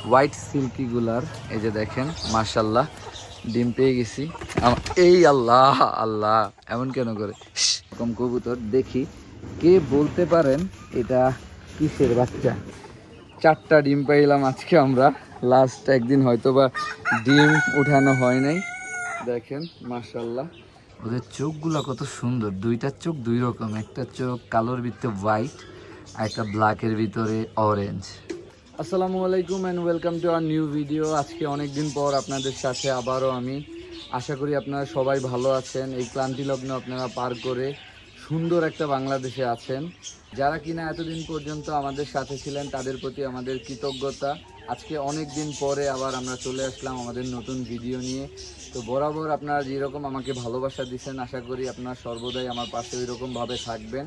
White silky গুলার। এই যে দেখেন মাশাল্লাহ ডিম পেয়ে গেছি। এই আল্লাহ আল্লাহ এমন কেন করে এরকম কবুতর দেখি কে বলতে পারেন এটা কিসের বাচ্চা। 4টা ডিম পাইলাম আজকে আমরা, লাস্ট একদিন হয়তো বা ডিম উঠানো হয় নাই। দেখেন মাশাল্লাহ ওদের চোখগুলো কত সুন্দর, দুইটা চোখ দুই রকম, একটা চোখ কালোর ভিতরে হোয়াইট আর একটা ব্ল্যাকের ভিতরে অরেঞ্জ। আসসালামু আলাইকুম and welcome to our new video. আজকে অনেক দিন পর আপনাদের সাথে আবারও আমি। আশা করি আপনারা সবাই ভালো আছেন, এই ক্লান্তি লগ্ন আপনারা পার করে সুন্দর একটা বাংলাদেশে আছেন। যারা কিনা এতদিন পর্যন্ত আমাদের সাথে ছিলেন তাদের প্রতি আমাদের কৃতজ্ঞতা। আজকে অনেক দিন পরে আবার আমরা চলে আসলাম আমাদের নতুন ভিডিও নিয়ে। তো বরাবর আপনারা যেরকম আমাকে ভালোবাসা দিচ্ছেন, আশা করি আপনারা সর্বদাই আমার পাশে ওইরকমভাবে থাকবেন।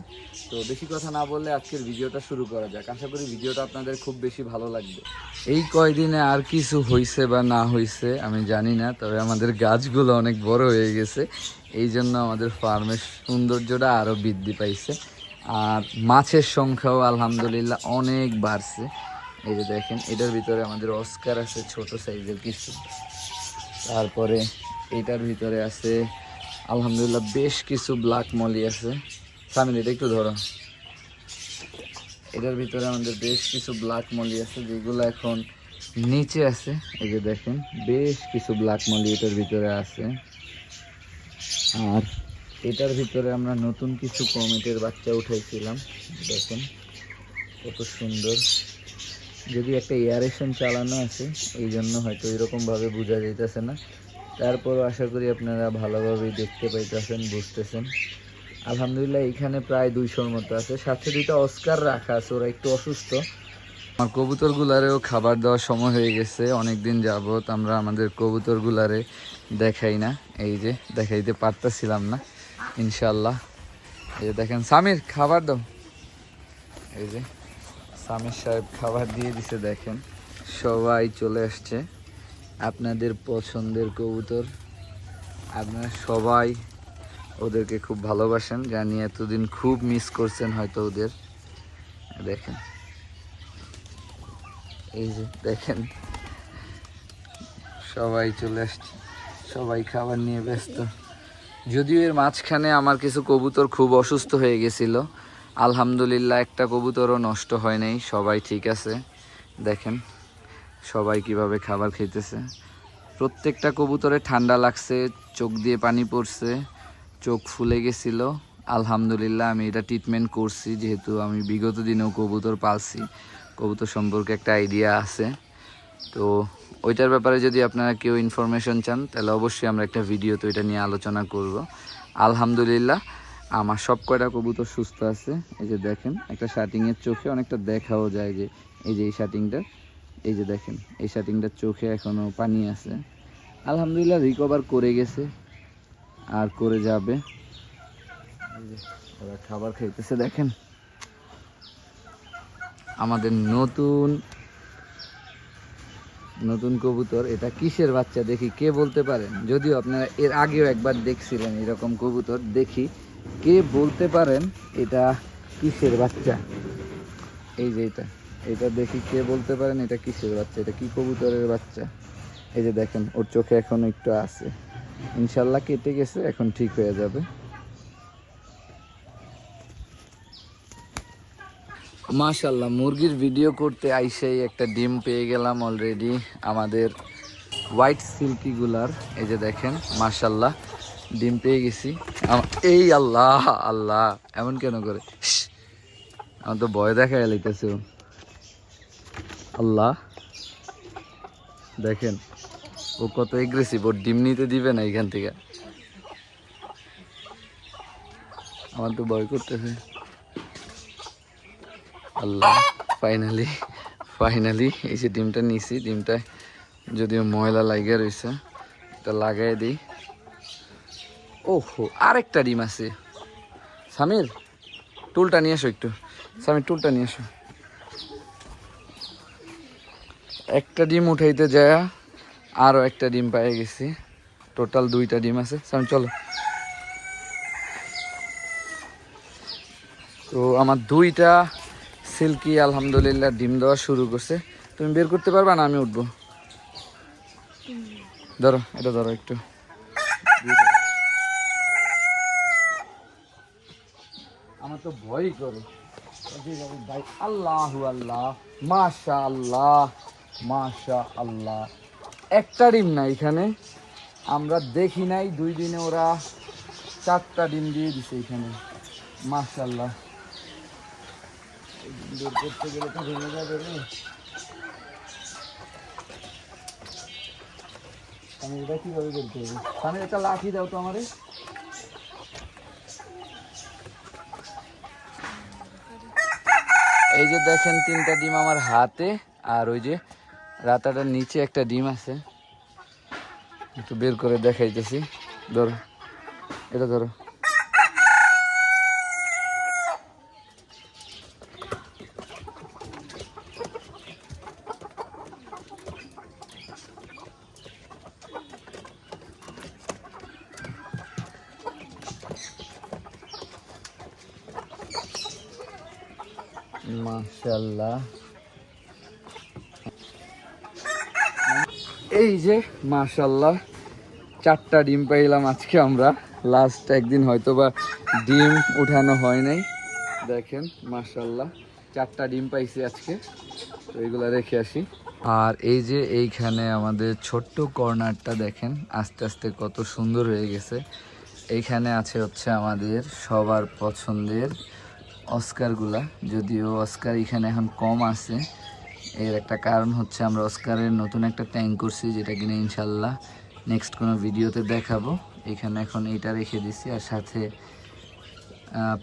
তো বেশি কথা না বললে আজকের ভিডিওটা শুরু করা যাক। আশা করি ভিডিওটা আপনাদের খুব বেশি ভালো লাগবে। এই কয়দিনে আর কিছু হয়েছে বা না হয়েছে আমি জানি না, তবে আমাদের গাছগুলো অনেক বড় হয়ে গেছে, এই জন্য আমাদের ফার্মের সৌন্দর্যটা আরও বৃদ্ধি পাইছে। আর মাছের সংখ্যাও আলহামদুলিল্লাহ অনেক বাড়ছে। এই যে দেখেন এটার ভিতরে আমাদের অস্কার আছে ছোট সাইজের কিছু, তারপরে এটার ভিতরে আছে আলহামদুলিল্লাহ বেশ কিছু ব্ল্যাক মলি আছে। সামিন এটা একটু ধরো। এটার ভিতরে আমাদের বেশ কিছু ব্ল্যাক মলি আছে যেগুলো এখন নিচে আছে। এই যে দেখেন বেশ কিছু ব্ল্যাক মলি এটার ভিতরে আছে। আর এটার ভিতরে আমরা নতুন কিছু কমেটের বাচ্চা উঠাইছিলাম, দেখেন কত সুন্দর। যদি একটা এয়ারেশন চালানো আছে এই জন্য হয়তো এরকমভাবে বোঝা যাইতেছে না, তারপরও আশা করি আপনারা ভালোভাবেই দেখতে পাইতেছেন, বুঝতেছেন। আলহামদুলিল্লাহ এখানে প্রায় 200-র মতো আছে, সাথে 2টা অস্কার রাখা আছে, ওরা একটু অসুস্থ। আমার কবুতরগুলারেও খাবার দেওয়ার সময় হয়ে গেছে। অনেক দিন যাবত আমরা আমাদের কবুতরগুলারে দেখাই না, এই যে দেখাইতে পারতেছিলাম না। ইনশাল্লাহ এই যে দেখেন সামির খাবার দাও। এই যে সামির সাহেব খাবার দিয়ে দিছে, দেখেন সবাই চলে আসছে। আপনাদের পছন্দের কবুতর, আপনারা সবাই ওদেরকে খুব ভালোবাসেন জানি, এতদিন খুব মিস করছেন হয়তো ওদের। দেখেন এই যে দেখেন সবাই চলে আসছে, সবাই খাবার নিয়ে ব্যস্ত। যদিও এর মাঝখানে আমার কিছু কবুতর খুব অসুস্থ হয়ে গেছিল, আলহামদুলিল্লাহ একটা কবুতরও নষ্ট হয় নাই, সবাই ঠিক আছে। দেখেন সবাই কিভাবে খাবার খেতেছে। প্রত্যেকটা কবুতরে ঠান্ডা লাগছে, চোখ দিয়ে পানি পড়ছে, চোখ ফুলে গেছিল। আলহামদুলিল্লাহ আমি এটা ট্রিটমেন্ট করছি, যেহেতু আমি বিগত দিনেও কবুতর পালছি, কবুতর সম্পর্কে একটা আইডিয়া আছে। তো ওইটার ব্যাপারে যদি আপনারা কেউ ইনফরমেশন চান তাহলে অবশ্যই আমরা একটা ভিডিওতে ওইটা নিয়ে আলোচনা করব। আলহামদুলিল্লাহ আমার সব কয়টা কবুতর সুস্থ আছে। এই যে দেখেন একটা শার্টিংয়ের চোখে অনেকটা দেখাও যায়, যে এই যে এই শার্টিংটা, এই যে দেখেন এই শার্টিংটার চোখে এখনও পানি আছে। আলহামদুলিল্লাহ রিকভার করে গেছে আর করে যাবে। ওরা খাবার খাইতেছে, দেখেন আমাদের নতুন নতুন কবুতর। এটা কিসের বাচ্চা দেখি কে বলতে পারেন, যদিও আপনারা এর আগেও একবার দেখছিলেন এরকম কবুতর, দেখি কে বলতে পারেন এটা কিসের বাচ্চা। এই যে এটা দেখি কে বলতে পারেন এটা কিসের বাচ্চা, এটা কি কবুতরের বাচ্চা। এই যে দেখেন ওর চোখে এখনো একটু আছে, ইনশাল্লাহ কেটে গেছে, এখন ঠিক হয়ে যাবে। মাশাল্লাহ মুরগির ভিডিও করতে আইসেই একটা ডিম পেয়ে গেলাম অলরেডি আমাদের হোয়াইট সিল্কিগুলার। এই যে দেখেন মাশাল্লাহ ডিম পেয়ে গেছি। এই আল্লাহ আল্লাহ এমন কেন করে, আমার তো ভয় দেখা গেলিতেছে। আল্লাহ দেখেন ও কত এগ্রেসিভ, ওর ডিম নিতে দিবে না এখান থেকে, আমার তো ভয় করতেছে। আল্লাহ ফাইনালি ফাইনালি এই যে ডিমটা নিছি, ডিমটা যদিও ময়লা লাগিয়ে রয়েছে, এটা লাগাই দিই। ওহো আরেকটা ডিম আছে। সামির টুলটা নিয়ে আসো একটু, সামির টুলটা নিয়ে আসো। একটা ডিম উঠাইতে যায় আরও একটা ডিম পেয়ে গেছি, টোটাল 2টা ডিম আছে। সামির চলো। তো আমার 2টা সিল্কি আলহামদুলিল্লাহ ডিম দেওয়া শুরু করছে। তুমি বের করতে পারবা না আমি উঠবো? ধরো, এটা ধরো একটু। আমার তো ভয়ই করে। আল্লাহু আল্লাহ, মাশা আল্লাহ, মাশা আল্লাহ। একটা ডিম না এখানে, আমরা দেখি নাই 2 দিনে ওরা 4টা ডিম দিয়ে দিছে এখানে। মাশাআল্লাহ। বের করতে গেলে তো ভেঙে যাবে রে। আমি এটা কিভাবে বের করবো? আমি একটা লাঠি দাও তো আমারে। এই যে দেখেন 3টা ডিম আমার হাতে, আর ওই যে রাতাটার নিচে একটা ডিম আছে, একটু বের করে দেখাইতেছি। ধরো, এটা ধরো। মাশাআল্লাহ। এই যে মাশাআল্লাহ 4টা ডিম পাইলাম আজকে আমরা। লাস্ট একদিন হয়তো বা ডিম উঠানো হয় নাই। দেখেন মাশাআল্লাহ 4টা ডিম পাইছি আজকে, তো এইগুলা রেখে আসি। আর এই যে এইখানে আমাদের ছোট্ট কর্নারটা দেখেন আস্তে আস্তে কত সুন্দর হয়ে গেছে। এইখানে আছে হচ্ছে আমাদের সবার পছন্দের অস্কারগুলা, যদিও অস্কার এখানে এখন কম আছে। এর একটা কারণ হচ্ছে আমরা অস্কারের নতুন একটা ট্যাঙ্ক করছি, যেটা কিনা ইনশাল্লাহ নেক্সট কোনো ভিডিওতে দেখাবো। এখানে এখন এইটা রেখে দিছি, আর সাথে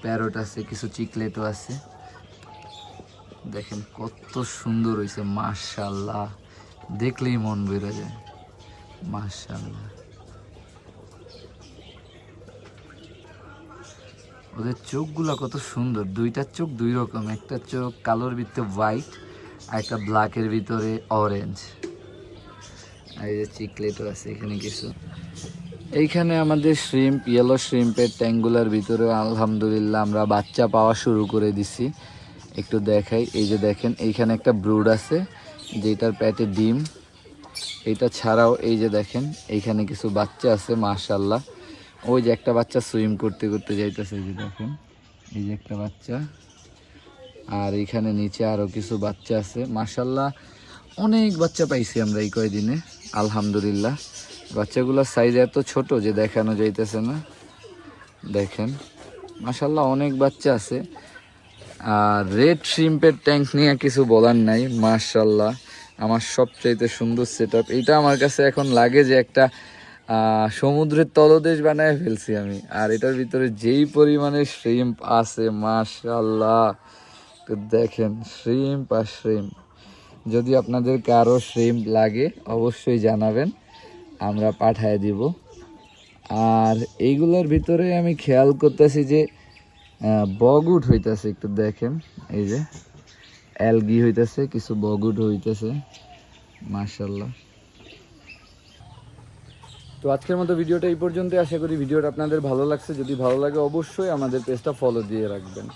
প্যারট আছে, কিছু চিকলেটও আছে। দেখেন কত সুন্দর হয়েছে, মাশাআল্লাহ, দেখলেই মন বেরো যায়। মাশাআল্লাহ, ওদের চোখগুলা কত সুন্দর, 2টা চোখ 2 রকম, একটা চোখ কালোর ভিতরে হোয়াইট আর একটা ব্ল্যাকের ভিতরে অরেঞ্জ। আর এই যে চিকলেটও আছে এখানে কিছু। এইখানে আমাদের শ্রিম্প, ইয়েলো শ্রিম্পের ট্যাঙ্কগুলার ভিতরে আলহামদুলিল্লাহ আমরা বাচ্চা পাওয়া শুরু করে দিছি। একটু দেখাই, এই যে দেখেন এইখানে একটা ব্রুড আছে যেটার পেটে ডিম। এইটা ছাড়াও এই যে দেখেন এইখানে কিছু বাচ্চা আছে মাশাআল্লাহ। ওই যে একটা বাচ্চা সুইম করতে করতে যাইতেছে, এই যে দেখেন এই যে একটা বাচ্চা। আর এইখানে নিচে আরও কিছু বাচ্চা আছে মাশাআল্লাহ। অনেক বাচ্চা পাইছি আমরা এই কয়দিনে আলহামদুলিল্লাহ। বাচ্চাগুলোর সাইজ এত ছোট যে দেখানো যাইতেছে না। দেখেন মাশাআল্লাহ অনেক বাচ্চা আছে। আর রেড শ্রিম্পের ট্যাঙ্ক নিয়ে কিছু বলার নাই, মাশাআল্লাহ আমার সবচাইতে সুন্দর সেটআপ। এটা আমার কাছে এখন লাগে যে একটা সমুদ্রের তলদেশ বানায় ফেলছি আমি। আর এটার ভিতরে যেই পরিমাণে শ্রিম্প আছে মাশাআল্লাহ, তো দেখেন শ্রিম্প আর শ্রিম্প। যদি আপনাদের কারো শ্রিম্প লাগে অবশ্যই জানাবেন, আমরা পাঠায় দিব। আর এইগুলোর ভিতরে আমি খেয়াল করতেছি যে বগুড হইতেছে, একটু দেখেন এই যে অ্যালগি হইতেছে, কিছু বগুড হইতেছে মাশাআল্লাহ। তো আজকের মতো ভিডিওটা এই পর্যন্ত। আশা করি ভিডিওটা আপনাদের ভালো লাগছে। যদি ভালো লাগে অবশ্যই আমাদের পেজটা ফলো দিয়ে রাখবেন।